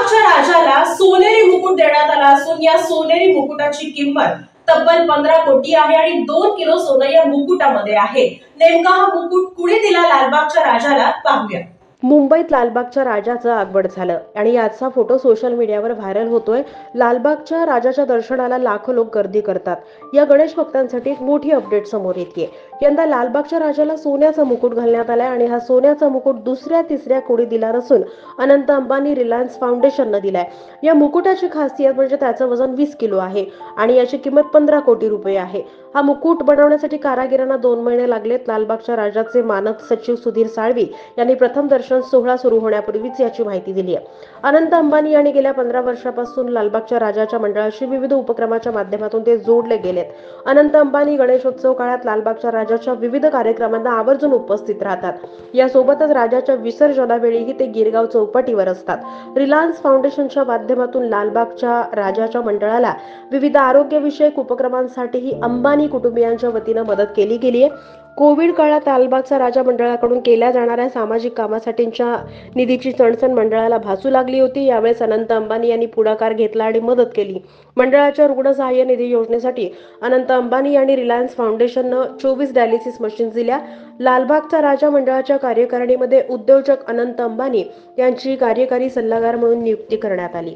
लालबागच्या राजाला सोनेरी मुकुट देण्यात आला असून या सोनेरी मुकुटाची किंमत तब्बल 15 कोटी आहे आणि 2 किलो सोनं या मुकुटामध्ये आहे। नेमका हा मुकुट कुणी दिला लालबागच्या राजाला पाहूया। मुंबईत लालबागच्या राजाचं आगमन झालं आणि याचा फोटो सोशल मीडियावर व्हायरल होतोय। लालबागच्या राजाच्या दर्शनाला लाखो लोक गर्दी करतात। या गणेश भक्तांसाठी एक मोठी अपडेट समोर येते। यंदा लालबागच्या राजाला सोन्याचा मुकुट घालण्यात आलाय आणि हा सोन्याचा मुकुट दुसऱ्या तिसऱ्या कोणी दिला नसून अनंत अंबानी रिलायन्स फाउंडेशननं दिलाय। या मुकुटाची खासियत म्हणजे त्याचं वजन 20 किलो आहे आणि याची किंमत 15 कोटी रुपये आहे। हा मुकुट बनवण्यासाठी कारागिरांना 2 महिने लागलेत। लालबागच्या राजाचे मानद सचिव सुधीर साळवी यांनी प्रथम दर्शन सोहळा सुरू होण्यापूर्वीच याची माहिती दिली आहे। अनंत अंबानी यांनी गेल्या 15 वर्षापासून लालबागच्या राजाच्या मंडळाशी विविध उपक्रमाच्या माध्यमातून ते जोडले गेलेत। अनंत अंबानी गणेशोत्सव काळात लालबागच्या राजाच्या विविध कार्यक्रमांना आवर्जून उपस्थित राहतात। यासोबतच राजाच्या विसर्जनावेळीही ते गिरगाव चौपाटीवर असतात। रिलायन्स फाउंडेशनच्या माध्यमातून लालबागच्या राजाच्या मंडळाला विविध आरोग्यविषयक उपक्रमांसाठीही अंबानी कुटुंबियांच्या वतीनं मदत केली गेली आहे। कोविड काळात लालबागचा राजा मंडळाकडून केल्या जाणाऱ्या सामाजिक कामासाठीच्या निधीची चणचण मंडळाला भासू लागली होती। यावेळेस अनंत अंबानी यांनी पुढाकार घेतला आणि मदत केली। मंडळाच्या रुग्ण सहाय्य निधी योजनेसाठी अनंत अंबानी आणि रिलायन्स फाउंडेशननं 24 डायलिसिस मशीन्स दिल्या। लालबागचा राजा मंडळाच्या कार्यकारिणीमध्ये उद्योजक अनंत अंबानी यांची कार्यकारी सल्लागार म्हणून नियुक्ती करण्यात आली।